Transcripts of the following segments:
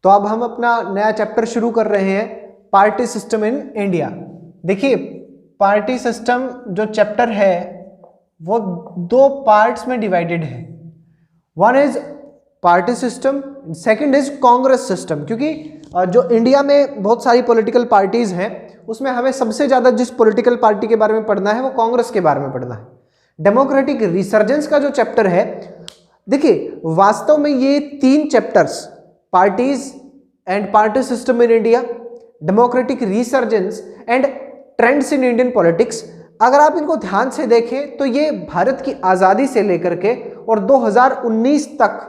तो अब हम अपना नया चैप्टर शुरू कर रहे हैं, पार्टी सिस्टम इन इंडिया। देखिए, पार्टी सिस्टम जो चैप्टर है वो दो पार्ट्स में डिवाइडेड है। One is party system, second is Congress system. क्योंकि जो इंडिया में बहुत सारी पॉलिटिकल पार्टीज हैं उसमें हमें सबसे ज्यादा जिस पॉलिटिकल पार्टी के बारे में पढ़ना है वो कांग्रेस के बारे में पढ़ना है। डेमोक्रेटिक रिसर्जेंस का जो चैप्टर है, देखिए वास्तव में ये तीन chapters, parties and party system in India, democratic resurgence and trends in Indian politics, अगर आप इनको ध्यान से देखें तो ये भारत की आजादी से लेकर के और 2019 तक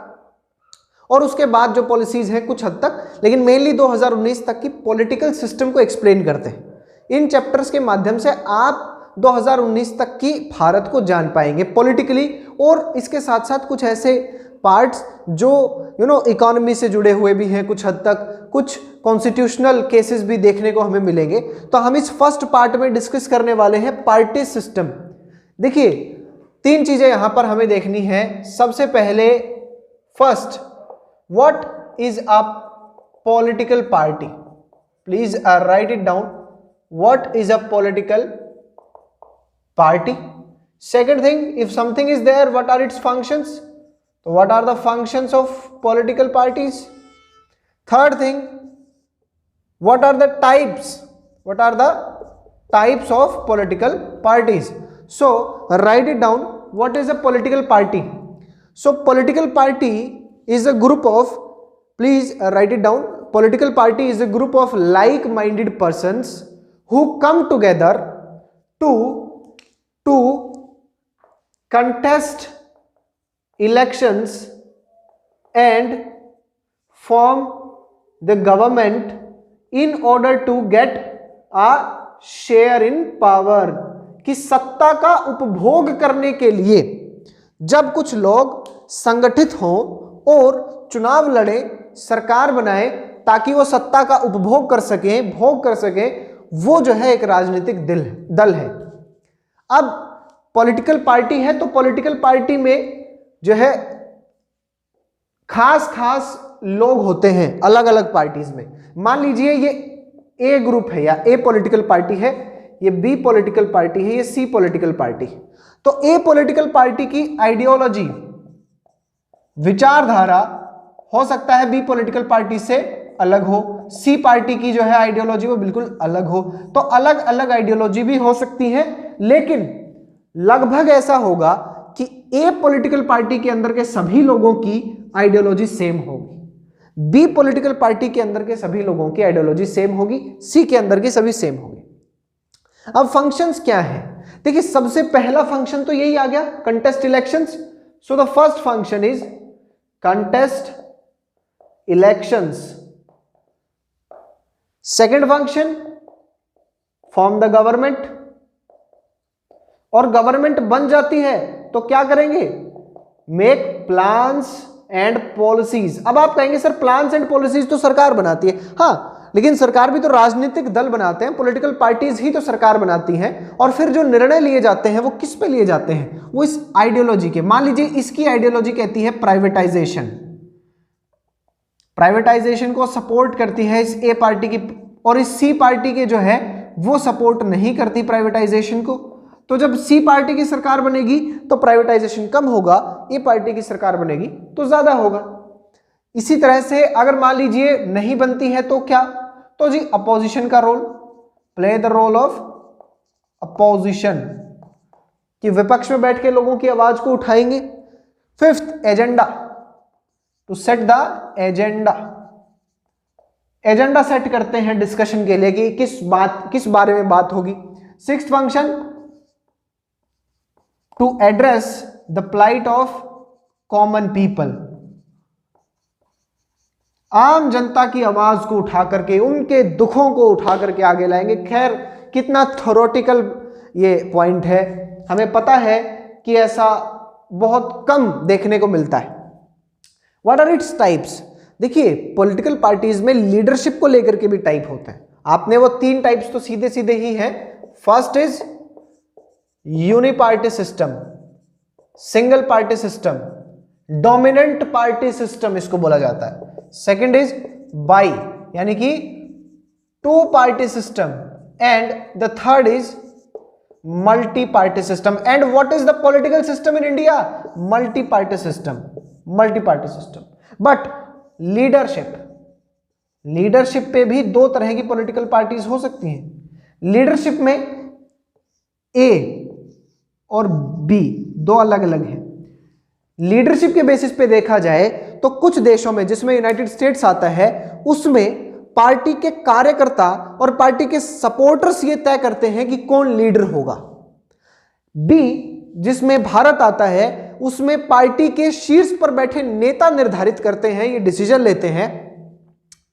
और उसके बाद जो पॉलिसीज हैं कुछ हद तक, लेकिन मेनली 2019 तक की पॉलिटिकल सिस्टम को एक्सप्लेन करते हैं। इन चैप्टर्स के माध्यम से आप 2019 तक की भारत को जान पाएंगे पॉलिटिकली, और इसके साथ साथ कुछ ऐसे पार्ट्स जो इकोनॉमी से जुड़े हुए भी हैं कुछ हद तक, कुछ कॉन्स्टिट्यूशनल केसेस भी देखने को हमें मिलेंगे। तो हम इस फर्स्ट पार्ट में डिस्कस करने वाले हैं पार्टी सिस्टम। देखिए, तीन चीजें यहां पर हमें देखनी है। सबसे पहले first, what is a political party? Please right it down, what is a political party. Second thing, if something is there, what are its functions? So what are the functions of political parties? Third thing, what are the types? What are the types of political parties? So write it down, what is a political party? So political party is a group of, please write it down, political party is a group of like-minded persons who come together to contest elections and form the government in order to get a share in power। कि सत्ता का उपभोग करने के लिए जब कुछ लोग संगठित हों और चुनाव लड़े, सरकार बनाए ताकि वो सत्ता का उपभोग कर सकें, भोग कर सकें, वो जो है एक राजनीतिक दल है। अब पॉलिटिकल पार्टी है तो पॉलिटिकल पार्टी में जो है खास लोग होते हैं अलग अलग पार्टीज में। मान लीजिए ये ए ग्रुप है या ए पॉलिटिकल पार्टी है, ये बी पॉलिटिकल पार्टी है, ये सी पॉलिटिकल पार्टी। तो ए पॉलिटिकल पार्टी की आइडियोलॉजी, विचारधारा हो सकता है बी पॉलिटिकल पार्टी से अलग हो, सी पार्टी की जो है आइडियोलॉजी वो बिल्कुल अलग हो। तो अलग अलग आइडियोलॉजी भी हो सकती है, लेकिन लगभग ऐसा होगा कि ए पॉलिटिकल पार्टी के अंदर के सभी लोगों की आइडियोलॉजी सेम होगी, बी पॉलिटिकल पार्टी के अंदर के सभी लोगों की आइडियोलॉजी सेम होगी, सी के अंदर की सभी सेम होगी। अब फंक्शंस क्या है? देखिए, सबसे पहला फंक्शन तो यही आ गया, contest elections. So the first function is contest elections. Second function, form the government. और गवर्नमेंट बन जाती है तो क्या करेंगे? Make plans and policies. अब आप कहेंगे सर प्लान्स एंड पॉलिसीज तो सरकार बनाती है। हाँ, लेकिन सरकार भी तो राजनीतिक दल बनाते हैं, पॉलिटिकल पार्टीज ही तो सरकार बनाती हैं। और फिर जो निर्णय लिए जाते हैं वो किस पे लिए जाते हैं? वो इस आइडियोलॉजी के। मान लीजिए इसकी आइडियोलॉजी कहती है प्राइवेटाइजेशन, प्राइवेटाइजेशन को सपोर्ट करती है इस ए पार्टी की, और इस सी पार्टी के जो है वो सपोर्ट नहीं करती प्राइवेटाइजेशन को। तो जब सी पार्टी की सरकार बनेगी तो प्राइवेटाइजेशन कम होगा, ए पार्टी की सरकार बनेगी तो ज्यादा होगा। इसी तरह से अगर मान लीजिए नहीं बनती है तो क्या? तो जी अपोजिशन का role, play the role of opposition, कि विपक्ष में बैठ के लोगों की आवाज को उठाएंगे। Fifth, agenda, to set the agenda. Agenda set करते हैं डिस्कशन के लिए कि किस बारे में बात होगी। Sixth function, to address the plight of common people. आम जनता की आवाज को उठा करके, उनके दुखों को उठा करके आगे लाएंगे। खैर, कितना थ्योरेटिकल ये पॉइंट है, हमें पता है कि ऐसा बहुत कम देखने को मिलता है। What are its types? देखिए, पॉलिटिकल पार्टीज में लीडरशिप को लेकर के भी टाइप होते हैं। आपने वो तीन टाइप्स तो सीधे सीधे ही हैं। First is uniparty system, single party system, dominant party system इसको बोला जाता है। सेकंड इज बाई यानी कि two party system, and the third is multi party system. And what is the political system in India? Multi party system, multi party system. But leadership पे भी दो तरह की पॉलिटिकल पार्टीज हो सकती हैं. लीडरशिप में ए और बी दो अलग अलग हैं. लीडरशिप के बेसिस पे देखा जाए तो कुछ देशों में, जिसमें यूनाइटेड स्टेट्स आता है, उसमें पार्टी के कार्यकर्ता और पार्टी के सपोर्टर्स ये तय करते हैं कि कौन लीडर होगा. बी, जिसमें भारत आता है, उसमें पार्टी के शीर्ष पर बैठे नेता निर्धारित करते हैं, ये डिसीजन लेते हैं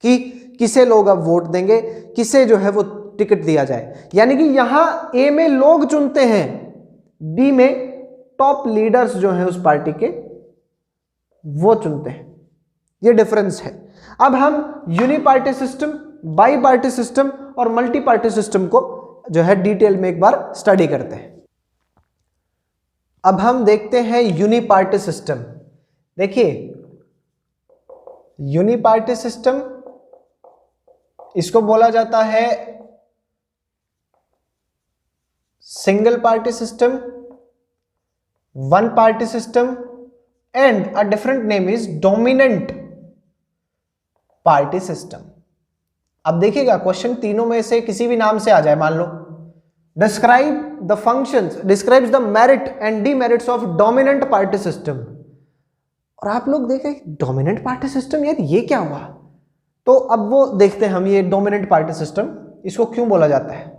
कि किसे लोग अब वोट देंगे, किसे जो है वो टिकट दिया जाए. यानी कि यहां ए में लोग चुनते हैं, बी में टॉप लीडर्स जो हैं उस पार्टी के वो चुनते हैं. ये डिफरेंस है. अब हम uni party system, bi party system और मल्टी पार्टी सिस्टम को जो है डिटेल में एक बार स्टडी करते हैं. अब हम देखते हैं यूनि पार्टी सिस्टम. देखिए यूनि पार्टी सिस्टम, इसको बोला जाता है single party system, one party system, and a different name is dominant party system. अब देखिएगा क्वेश्चन तीनों में से किसी भी नाम से आ जाए, मान लो describe the functions, describes the merit and demerits of dominant party system. और आप लोग देखें डोमिनेंट पार्टी सिस्टम, यार ये क्या हुआ? तो अब वो देखते हैं हम, ये डोमिनेंट पार्टी सिस्टम इसको क्यों बोला जाता है.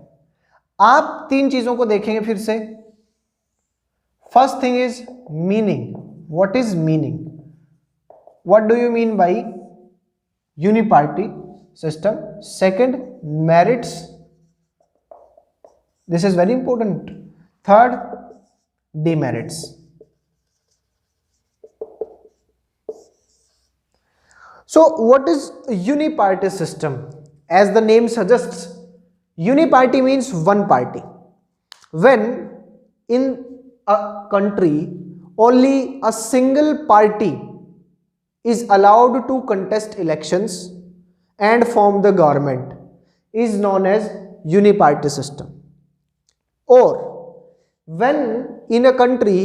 आप तीन चीजों को देखेंगे फिर से. First thing is meaning. What is meaning? What do you mean by uniparty system? Second, merits, this is very important. Third, demerits. So what is uniparty system? As the name suggests, uniparty means one party. When in a country only a single party is allowed to contest elections and form the government is known as uniparty system. Or when in a country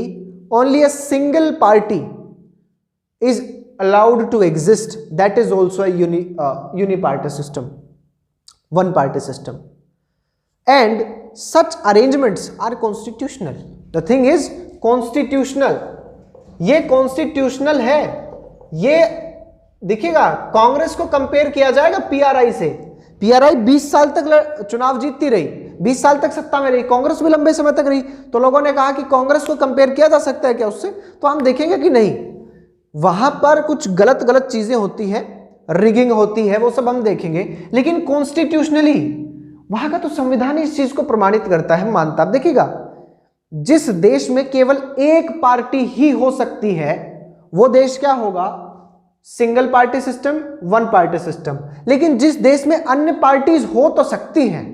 only a single party is allowed to exist, that is also a uniparty system, one party system. And such arrangements are constitutional. The thing is constitutional. ये constitutional है. ये देखिएगा कांग्रेस को compare किया जाएगा PRI से. PRI 20 साल तक चुनाव जीतती रही, 20 साल तक सत्ता में रही, कांग्रेस भी लंबे समय तक रही. तो लोगों ने कहा कि कांग्रेस को कंपेयर किया जा सकता है क्या उससे? तो हम देखेंगे कि नहीं, वहां पर कुछ गलत चीजें होती हैं, रिगिंग होती है, वो सब हम देखेंगे. लेकिन कॉन्स्टिट्यूशनली वहां का तो संविधान इस चीज को प्रमाणित करता है, मानता. अब देखिएगा, जिस देश में केवल एक पार्टी ही हो सकती है वो देश क्या होगा? Single party system, one party system. लेकिन जिस देश में अन्य पार्टीज हो तो सकती हैं,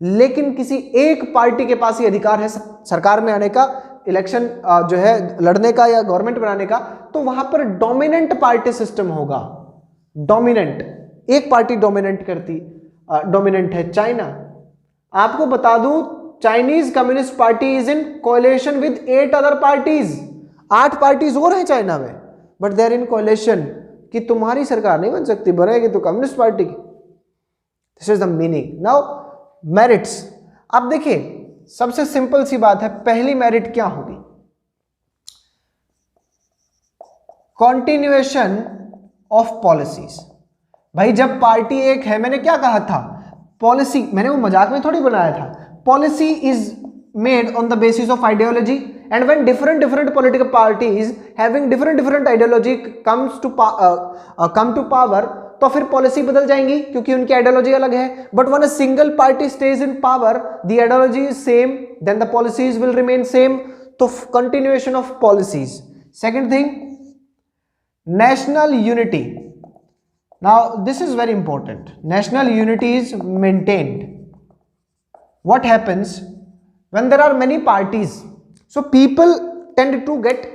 लेकिन किसी एक पार्टी के पास ही अधिकार है सरकार में आने का, इलेक्शन जो है लड़ने का या गवर्नमेंट बनाने का, तो वहां पर डोमिनेंट पार्टी सिस्टम होगा. डोमिनेंट, एक पार्टी डोमिनेंट करती, डोमिनेंट है चाइना. आपको बता दूं, Chinese communist party is in coalition with 8 other parties. 8 parties और हैं चाइना में, but they are in coalition कि तुम्हारी सरकार नहीं बन सकती, बनेगी तो कम्युनिस्ट पार्टी की. This is the meaning. Now merits. अब देखिए सबसे सिंपल सी बात है, पहली मेरिट क्या होगी? Continuation of policies. भाई जब पार्टी एक है, मैंने क्या कहा था, पॉलिसी, मैंने वो मजाक में थोड़ी बनाया था. Policy is made on the basis of ideology, and when different political parties having different ideology come to power, तो फिर पॉलिसी बदल जाएंगी क्योंकि उनकी आइडियोलॉजी अलग है. But when a single party stays in power, the ideology is same, then the policies will remain same. तो continuation of policies. Second thing, national unity. Now this is very important. National unity is maintained. What happens when there are many parties? So people tend to get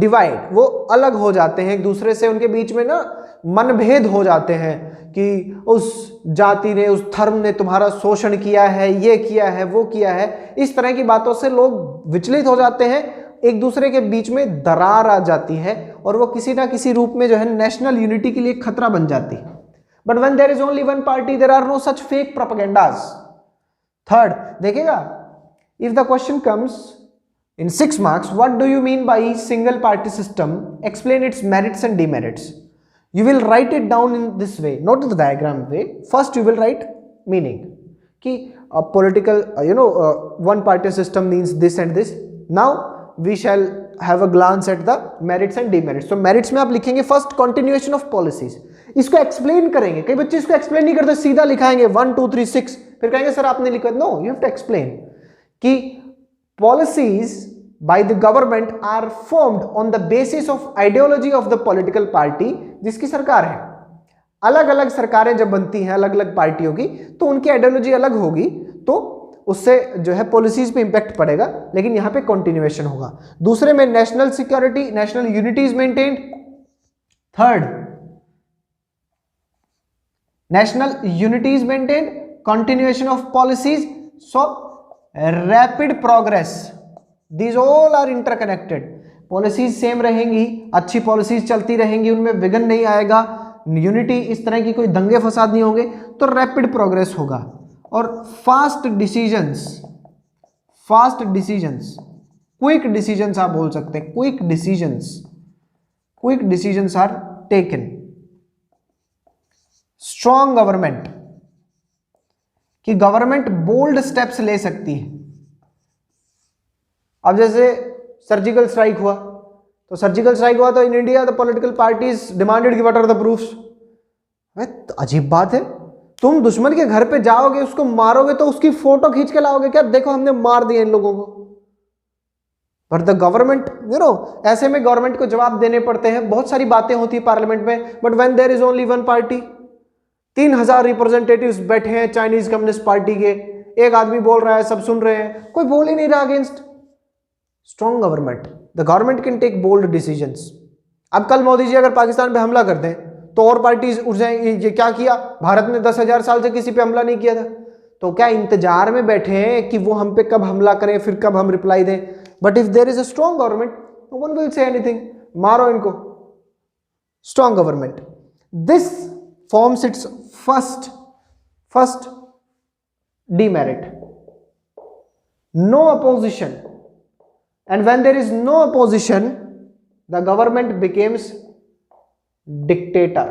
divide. वो अलग हो जाते हैं एक दूसरे से, उनके बीच में ना मनभेद हो जाते हैं कि उस जाति ने, उस धर्म ने तुम्हारा शोषण किया है, ये किया है, वो किया है, इस तरह की बातों से लोग विचलित हो जाते हैं, एक दूसरे के बीच में दरार आ जाती है और वो किसी ना किसी रूप में जो है नेशनल यूनिटी के लिए खतरा बन जाती है। But when there is only one party there are no such fake propagandas. Third देखिएगा, if the question comes in 6 marks, what do you mean by single party system? Explain its merits and demerits. You will write it down in this way, not in the diagram way. First you will write meaning कि political one party system means this and this. Now we shall have a glance at the merits and demerits. So merits में आप लिखेंगे first continuation of policies. इसको explain करेंगे, कई बच्चे इसको explain नहीं करते, सीधा लिखाएंगे 1 2 3 6, फिर कहेंगे सर आपने लिखा। No, you have to explain कि policies by the government are formed on the basis of ideology of the political party जिसकी सरकार है। अलग अलग सरकारें जब बनती हैं अलग अलग पार्टियों की, तो उनकी आइडियोलॉजी अलग होगी, तो उससे जो है पॉलिसीज पे इंपैक्ट पड़ेगा, लेकिन यहां पे कंटिन्यूएशन होगा। दूसरे में national security, national unity is maintained. Third, national unity is maintained, continuation of policies, so rapid progress, these all are interconnected. Policies same रहेंगी, अच्छी पॉलिसीज चलती रहेंगी, उनमें विघन नहीं आएगा, यूनिटी, इस तरह की कोई दंगे फसाद नहीं होंगे, तो रैपिड प्रोग्रेस होगा। और फास्ट डिसीजंस, क्विक डिसीजंस आप बोल सकते हैं, quick decisions are taken. Strong government, कि गवर्नमेंट बोल्ड स्टेप्स ले सकती है। अब जैसे सर्जिकल स्ट्राइक हुआ, तो in India the political parties demanded कि व्हाट आर द प्रूफ्स। तो अजीब बात है, तुम दुश्मन के घर पे जाओगे, उसको मारोगे तो उसकी फोटो खींच के लाओगे क्या, देखो हमने मार दिया इन लोगों को। पर द गवर्नमेंट ऐसे में गवर्नमेंट को जवाब देने पड़ते हैं, बहुत सारी बातें होती है पार्लियामेंट में। But when there is only one party, 3000 representatives बैठे हैं चाइनीज कम्युनिस्ट पार्टी के, एक आदमी बोल रहा है, सब सुन रहे हैं, कोई बोल ही नहीं रहा against. Strong government, the government can take bold decisions. अब कल मोदी जी अगर पाकिस्तान पे हमला कर दें तो और पार्टीज उठ जाएंगी, ये क्या किया, भारत ने 10,000 साल से किसी पे हमला नहीं किया था, तो क्या इंतजार में बैठे हैं कि वो हम पे कब हमला करें, फिर कब हम रिप्लाई दें। But if there is a strong government, no one will say anything, मारो इनको। Strong government, this forms its first demerit. No opposition, and when there is no opposition, the government becomes dictator.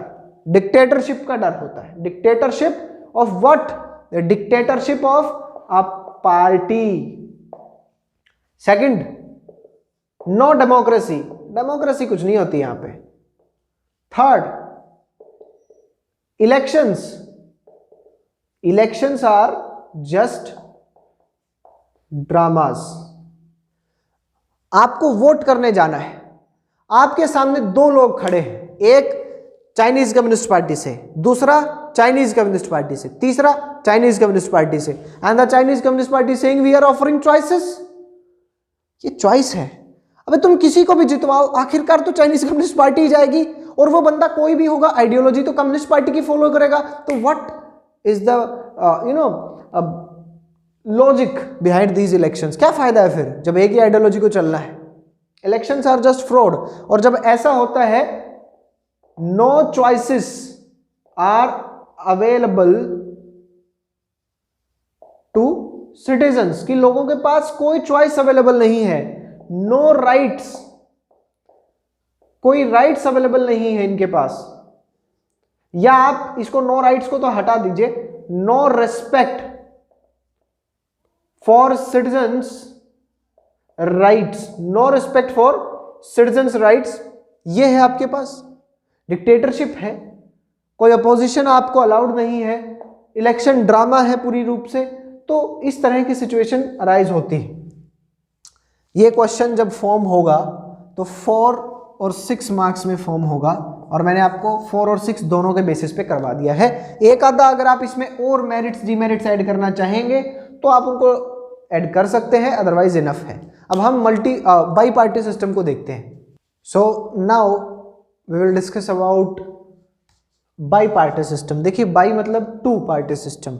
Dictatorship का डर होता है। Dictatorship of what? The dictatorship of a party. Second, no democracy. Democracy कुछ नहीं होती यहां पे। Third, elections are just dramas. आपको वोट करने जाना है, आपके सामने दो लोग खड़े हैं, एक चाइनीज कम्युनिस्ट पार्टी से, दूसरा चाइनीज कम्युनिस्ट पार्टी से, तीसरा चाइनीज कम्युनिस्ट पार्टी से, and the Chinese communist Party saying we are offering choices. ये चॉइस है। अबे तुम किसी को भी जितवाओ, आखिरकार तो चाइनीज कम्युनिस्ट पार्टी ही जाएगी, और वो बंदा कोई भी होगा, आइडियोलॉजी तो कम्युनिस्ट पार्टी की फॉलो करेगा। तो what is the logic behind these elections? क्या फायदा है फिर जब एक ही आइडियोलॉजी को चलना है? Elections are just fraud. और जब ऐसा होता है, no choices are available to citizens, कि लोगों के पास कोई चॉइस अवेलेबल नहीं है। नो राइट्स, कोई राइट्स अवेलेबल नहीं है इनके पास। या आप इसको नो राइट्स को तो हटा दीजिए, no respect for citizens rights, no respect for citizens rights, ये है आपके पास। डिक्टेटरशिप है, कोई अपोजिशन आपको अलाउड नहीं है, इलेक्शन ड्रामा है पूरी रूप से। तो इस तरह की सिचुएशन अराइज होती है। ये क्वेश्चन जब फॉर्म होगा तो 4 और 6 मार्क्स में फॉर्म होगा, और मैंने आपको 4 और 6 दोनों के बेसिस पे करवा दिया है। एक आधा अगर आप इसमें और मेरिट्स डीमेरिट्स ऐड करना चाहेंगे तो आप उनको ऐड कर सकते हैं, अदरवाइज इनफ है। अब हम बाई पार्टी सिस्टम को देखते हैं। So now we will discuss about bi party system, देखिए बाई मतलब two party system.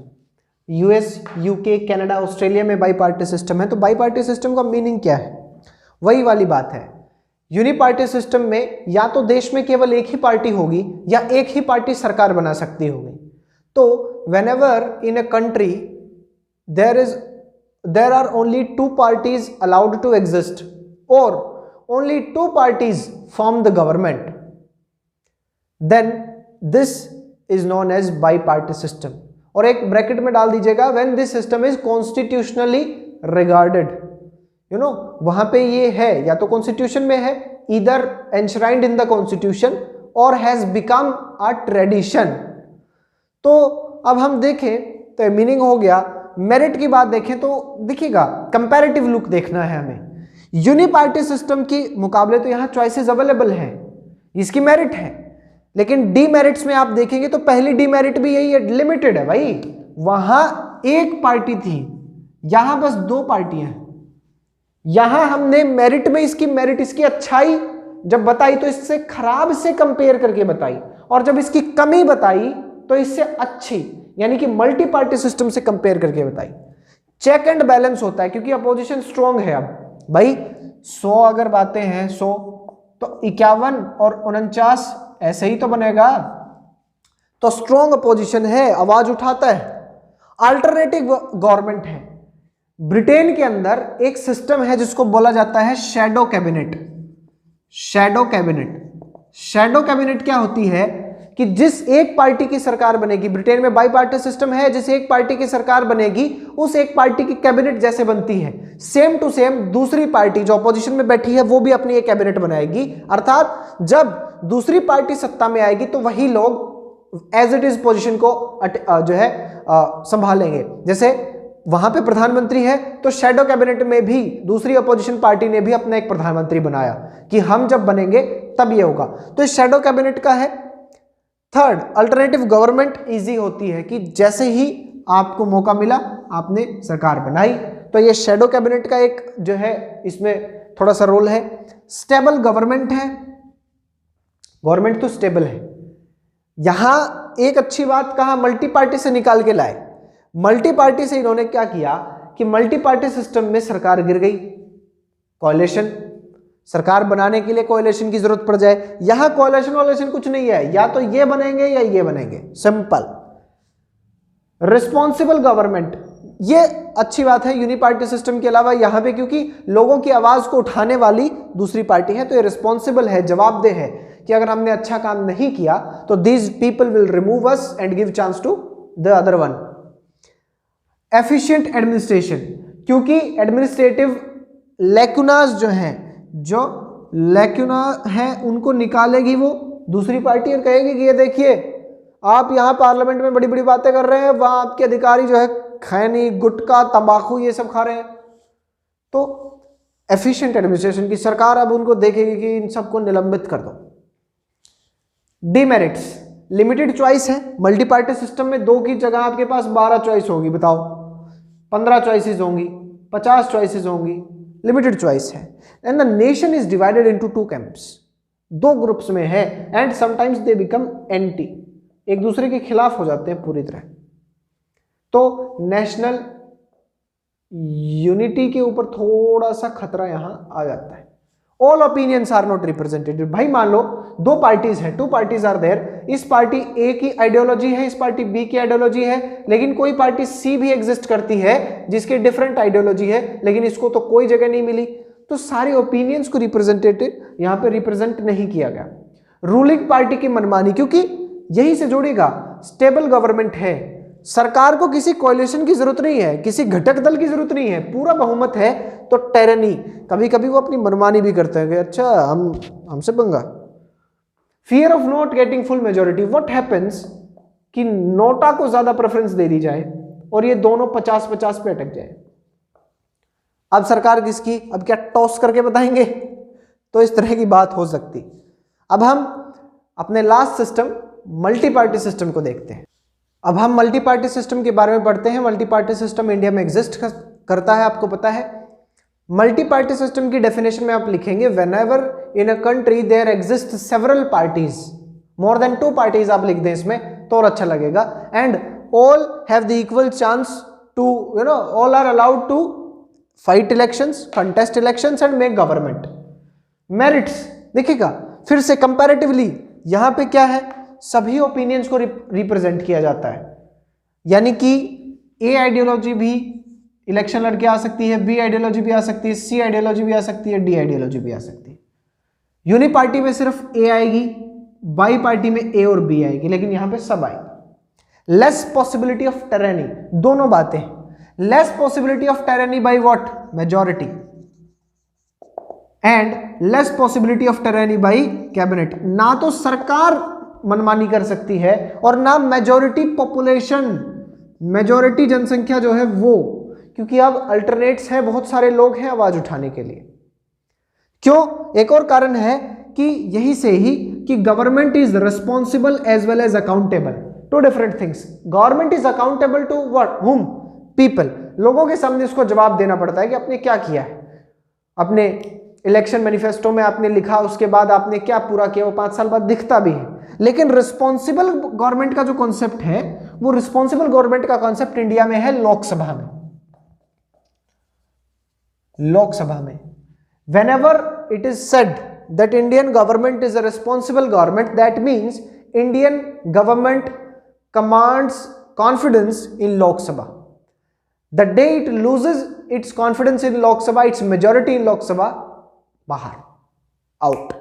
US, UK, Canada, Australia में बाई पार्टी सिस्टम है। तो बाई पार्टी सिस्टम का मीनिंग क्या है? वही वाली बात है, यूनिपार्टी सिस्टम में या तो देश में केवल एक ही पार्टी होगी या एक ही पार्टी सरकार बना सकती होगी। तो whenever in a country there are only two parties allowed to exist और only two parties form the government, then this is known as bi party system. और एक ब्रैकेट में डाल दीजिएगा, when this system is constitutionally regarded, you know, वहां पे ये है या तो कॉन्स्टिट्यूशन में है, either enshrined in the constitution और हैज बिकम अ ट्रेडिशन। तो अब हम देखें तो मीनिंग हो गया। मेरिट की बात देखें तो देखिएगा, कंपैरेटिव लुक देखना है हमें। यूनिपार्टी सिस्टम की मुकाबले तो यहां चॉइसेस अवेलेबल हैं, इसकी मेरिट है, लेकिन डीमेरिट्स में आप देखेंगे तो पहली डीमेरिट भी यही है, लिमिटेड है भाई। वहां एक पार्टी थी, यहां बस दो पार्टियां हैं। यहां हमने मेरिट में इसकी मेरिट, इसकी अच्छाई जब बताई तो इससे खराब से कंपेयर करके बताई, और जब इसकी कमी बताई तो इससे अच्छी यानी कि मल्टी पार्टी सिस्टम से कंपेयर करके बताई। चेक एंड बैलेंस होता है क्योंकि अपोजिशन स्ट्रॉन्ग है। अब भाई 100 अगर बातें हैं 100 तो 51 और 49 ऐसे ही तो बनेगा। तो स्ट्रॉन्ग अपोजिशन है, आवाज उठाता है। अल्टरनेटिव गवर्नमेंट है। ब्रिटेन के अंदर एक सिस्टम है जिसको बोला जाता है shadow cabinet. Shadow cabinet, shadow cabinet क्या होती है कि जिस एक पार्टी की सरकार बनेगी, ब्रिटेन में बाई पार्टी सिस्टम है, जिस एक पार्टी की सरकार बनेगी उस एक पार्टी की कैबिनेट जैसे बनती है, सेम टू सेम दूसरी पार्टी जो अपोजिशन में बैठी है वो भी अपनी एक कैबिनेट बनाएगी। अर्थात जब दूसरी पार्टी सत्ता में आएगी तो वही लोग एज इट इज पोजीशन को जो है संभालेंगे। जैसे वहां पे प्रधानमंत्री है तो शैडो कैबिनेट में भी दूसरी अपोजिशन पार्टी ने भी अपना एक प्रधानमंत्री बनाया कि हम जब बनेंगे तब ये होगा। तो इस शैडो कैबिनेट का है। थर्ड, अल्टरनेटिव गवर्नमेंट इजी होती है कि जैसे ही आपको मौका मिला आपने सरकार बनाई, तो ये शैडो कैबिनेट का एक जो है इसमें थोड़ा सा रोल है। स्टेबल गवर्नमेंट है, गवर्नमेंट तो स्टेबल है। यहां एक अच्छी बात कहा, मल्टी पार्टी से निकाल के लाए। मल्टी पार्टी से इन्होंने क्या किया कि मल्टी पार्टी सिस्टम में सरकार गिर गई, कोalition, सरकार बनाने के लिए कोalition की जरूरत पड़ जाए। यहां कोalition कुछ नहीं है, या तो ये बनेंगे या ये बनेंगे, सिंपल। रिस्पॉन्सिबल गवर्नमेंट, ये अच्छी बात है यूनिपार्टी सिस्टम के अलावा यहां पे, क्योंकि लोगों की आवाज को उठाने वाली दूसरी पार्टी है, तो ये रिस्पॉन्सिबल है, जवाबदेह है कि अगर हमने अच्छा काम नहीं किया तो these people will remove us and give chance to the other one. Efficient administration, क्योंकि एडमिनिस्ट्रेटिव लैकुनास जो हैं, जो लैकुना है उनको निकालेगी वो दूसरी पार्टी और कहेगी कि ये देखिए आप यहाँ पार्लियामेंट में बड़ी बड़ी बातें कर रहे हैं, वहां आपके अधिकारी जो है खैनी, गुटखा, तंबाकू ये सब खा रहे हैं। तो एफिशिएंट एडमिनिस्ट्रेशन की सरकार अब उनको देखेगी कि इन सबको निलंबित कर दो। डीमेरिट्स, लिमिटेड चॉइस है। मल्टी पार्टी सिस्टम में 2 की जगह आपके पास 12 चॉइस होगी, बताओ 15 चॉइसेस होंगी, 50 चॉइसेस होंगी, लिमिटेड चॉइस है। And the nation is divided into 2 camps, 2 groups में है। And sometimes they become anti, एक दूसरे के खिलाफ हो जाते हैं पूरी तरह। तो नेशनल यूनिटी के ऊपर थोड़ा सा खतरा यहां आ जाता है। All opinions are not represented. भाई मान लो 2 पार्टीज हैं, 2 पार्टीज आर देयर, इस पार्टी ए की आइडियोलॉजी है, इस पार्टी बी की आइडियोलॉजी है, लेकिन कोई पार्टी सी भी एग्जिस्ट करती है जिसकी डिफरेंट आइडियोलॉजी है, लेकिन इसको तो कोई जगह नहीं मिली। तो सारे ओपिनियंस को रिप्रेजेंटेटिव यहां पे रिप्रेजेंट नहीं किया गया। रूलिंग पार्टी की मनमानी, क्योंकि यही से जोड़ेगा, स्टेबल गवर्नमेंट है, सरकार को किसी कोalition की जरूरत नहीं है, किसी घटक दल की जरूरत नहीं है, पूरा बहुमत है। तो टेरनी, कभी कभी वो अपनी मनमानी भी करते हैं कि अच्छा हमसे पंगा। Fear of not getting full majority, what happens कि नोटा को ज्यादा प्रेफरेंस दे दी जाए और ये दोनों 50-50 पे अटक जाए। अब सरकार किसकी, अब क्या टॉस करके बताएंगे? तो इस तरह की बात हो सकती। अब हम अपने last system multi party system को देखते हैं। अब हम मल्टी पार्टी सिस्टम के बारे में पढ़ते हैं। मल्टी पार्टी सिस्टम इंडिया में एग्जिस्ट करता है, आपको पता है। मल्टी पार्टी सिस्टम की डेफिनेशन में आप लिखेंगे, whenever in a country there exist several parties more than 2 parties आप लिख दें इसमें तो और अच्छा लगेगा। And all have the equal chance to all are allowed to fight elections, contest elections and make government. Merits देखिएगा फिर से कंपैरेटिवली यहां पे क्या है, सभी ओपिनियंस को रिप्रेजेंट किया जाता है, यानी कि ए आइडियोलॉजी भी इलेक्शन लड़के आ सकती है, बी आइडियोलॉजी भी आ सकती है, सी आइडियोलॉजी भी आ सकती है, डी आइडियोलॉजी भी आ सकती है। यूनि पार्टी में सिर्फ ए आएगी, बाई पार्टी में ए और बी आएगी, लेकिन यहां पे सब आएगी। लेस पॉसिबिलिटी ऑफ टेरेनी, दोनों बातें, less possibility of tyranny by what, majority, and less possibility of tyranny by cabinet. ना तो सरकार मनमानी कर सकती है और ना मेजॉरिटी पॉपुलेशन, मेजॉरिटी जनसंख्या जो है वो, क्योंकि अब अल्टरनेट्स है, बहुत सारे लोग हैं आवाज उठाने के लिए। क्यों? एक और कारण है कि यही से ही कि government is responsible as well as accountable, two different things. Government is accountable to what, whom, people. लोगों के सामने उसको जवाब देना पड़ता है कि आपने क्या किया है, अपने इलेक्शन मैनिफेस्टो में आपने लिखा, उसके बाद आपने क्या पूरा किया, वो 5 साल बाद दिखता भी है। लेकिन रिस्पॉन्सिबल गवर्नमेंट का जो कॉन्सेप्ट है, वो रिस्पॉन्सिबल गवर्नमेंट का कॉन्सेप्ट इंडिया में है लोकसभा में। लोकसभा में whenever it is said that Indian government is a responsible government, that means Indian government commands confidence in Lok Sabha. The day it loses its confidence in Lok Sabha, its majority in Lok Sabha, बाहर, out.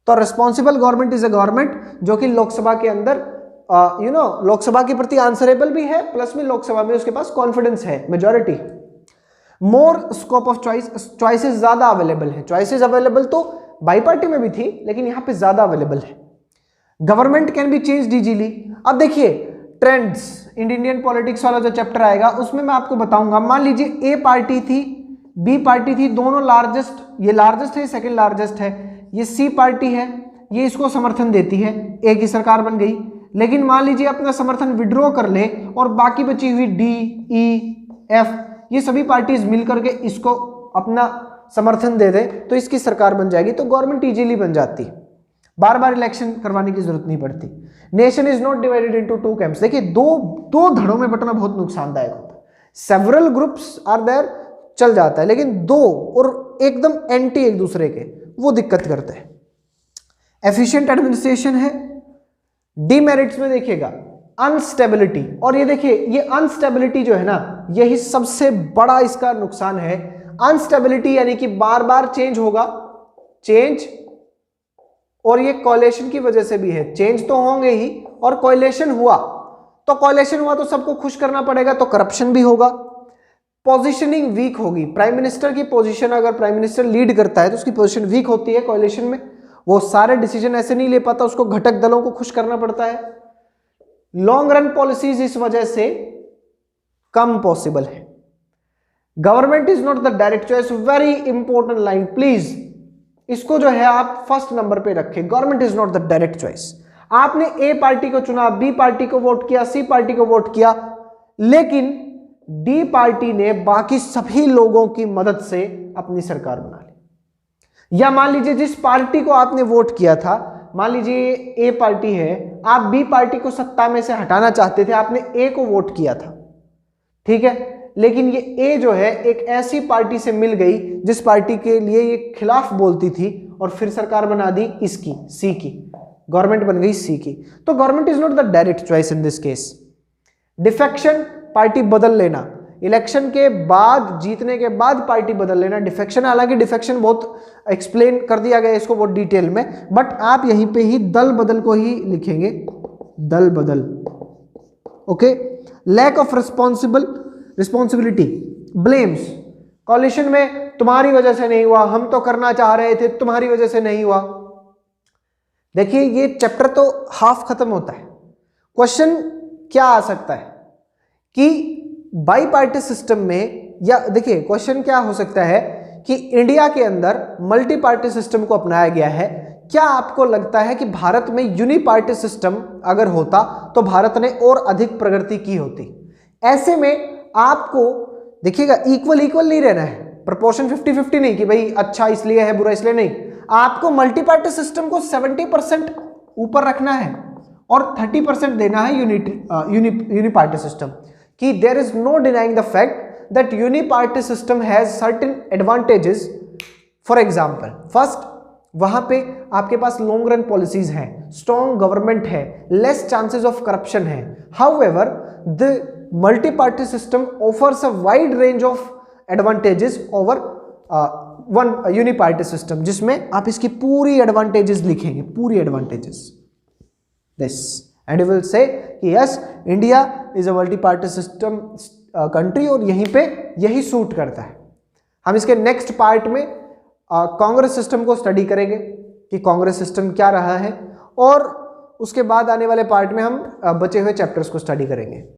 तो responsible government is a government जो कि लोकसभा के अंदर लोकसभा के प्रति answerable भी है, प्लस में लोकसभा में उसके पास कॉन्फिडेंस है, majority. More scope of choice, choices ज्यादा अवेलेबल है। चॉइसेस अवेलेबल तो बाई पार्टी में भी थी, लेकिन यहां पे ज्यादा अवेलेबल है। Government can be changed easily. अब देखिए ट्रेंड्स, इंडियन पॉलिटिक्स वाला जो चैप्टर आएगा उसमें मैं आपको बताऊंगा। मान लीजिए ए पार्टी थी, बी पार्टी थी, दोनों लार्जेस्ट, ये लार्जेस्ट है, सेकंड लार्जेस्ट है, ये सी पार्टी है, ये इसको समर्थन देती है, ए की सरकार बन गई। लेकिन मान लीजिए अपना समर्थन विड्रॉ कर ले और बाकी बची हुई डी, ई, एफ, ये सभी पार्टीज मिलकर के इसको अपना समर्थन दे दे तो इसकी सरकार बन जाएगी, तो गवर्नमेंट इजीली बन जाती, बार बार इलेक्शन करवाने की जरूरत नहीं पड़ती। Nation is not divided into 2 camps. देखिए दो धड़ों में बंटना बहुत नुकसानदायक होता है। सेवरल ग्रुप्स आर देयर, चल जाता है, लेकिन 2 और एकदम एंटी एक दूसरे के, वो दिक्कत करते हैं। एफिशिएंट एडमिनिस्ट्रेशन है। डीमेरिट्स में देखिएगा अनस्टेबिलिटी, और ये देखिए ये अनस्टेबिलिटी जो है ना, यही सबसे बड़ा इसका नुकसान है। अनस्टेबिलिटी यानी कि बार बार चेंज होगा, चेंज, और ये कोएलिशन की वजह से भी है। चेंज तो होंगे ही, और कोएलिशन हुआ तो सबको खुश करना पड़ेगा, तो करप्शन भी होगा। पोजीशनिंग वीक होगी, प्राइम मिनिस्टर की पोजीशन, अगर प्राइम मिनिस्टर लीड करता है तो उसकी पोजीशन वीक होती है कोएलिशन में, वो सारे डिसीजन ऐसे नहीं ले पाता, उसको घटक दलों को खुश करना पड़ता है। लॉन्ग रन पॉलिसीज इस वजह से कम पॉसिबल है। Government is not the direct choice, very important line, please इसको जो है आप फर्स्ट नंबर पे रखें। Government is not the direct choice. आपने ए पार्टी को चुना, बी पार्टी को वोट किया, सी पार्टी को वोट किया, लेकिन डी पार्टी ने बाकी सभी लोगों की मदद से अपनी सरकार बना ली। या मान लीजिए जिस पार्टी को आपने वोट किया था, मान लीजिए ए पार्टी है, आप बी पार्टी को सत्ता में से हटाना चाहते थे, आपने ए को वोट किया था, ठीक है, लेकिन ये ए जो है एक ऐसी पार्टी से मिल गई जिस पार्टी के लिए ये खिलाफ बोलती थी, और फिर सरकार बना दी इसकी, सी की, गवर्नमेंट बन गई सी की। तो government is not the direct choice in this case. Defection, party बदल लेना, इलेक्शन के बाद, जीतने के बाद पार्टी बदल लेना, डिफेक्शन। हालांकि डिफेक्शन बहुत एक्सप्लेन कर दिया गया इसको बहुत डिटेल में, बट आप यहीं पे ही दल बदल को ही लिखेंगे, दल बदल, okay. Lack of responsibility, blames, coalition में तुम्हारी वजह से नहीं हुआ, हम तो करना चाह रहे थे, तुम्हारी वजह से नहीं हुआ। देखिए ये चैप्टर तो हाफ खत्म होता है। क्वेश्चन क्या आ सकता है कि बाई पार्टी सिस्टम में, या देखिए क्वेश्चन क्या हो सकता है कि इंडिया के अंदर मल्टी पार्टी सिस्टम को अपनाया गया है, क्या आपको लगता है कि भारत में यूनि पार्टी सिस्टम अगर होता तो भारत ने और अधिक प्रगति की होती? ऐसे में आपको देखिएगा इक्वल नहीं रहना है, प्रोपोर्शन 50-50 नहीं कि भाई अच्छा इसलिए है बुरा इसलिए नहीं, आपको मल्टी पार्टी सिस्टम को 70% ऊपर रखना है और 30% देना है यूनिपार्टी सिस्टम, कि there is no denying the fact that uniparty system has certain advantages. For example, first, वहां पे आपके पास लॉन्ग रन पॉलिसीज हैं, स्ट्रॉन्ग गवर्नमेंट है, लेस चांसेस ऑफ करप्शन है। However the multi party system offers a wide range of advantages over one uniparty system, जिसमें आप इसकी पूरी एडवांटेजेस लिखेंगे, पूरी advantages this, and you will say yes India is a multi party system country, और यहीं पे यही सूट करता है। हम इसके नेक्स्ट पार्ट में कांग्रेस सिस्टम को स्टडी करेंगे कि कांग्रेस सिस्टम क्या रहा है, और उसके बाद आने वाले पार्ट में हम बचे हुए चैप्टर्स को स्टडी करेंगे।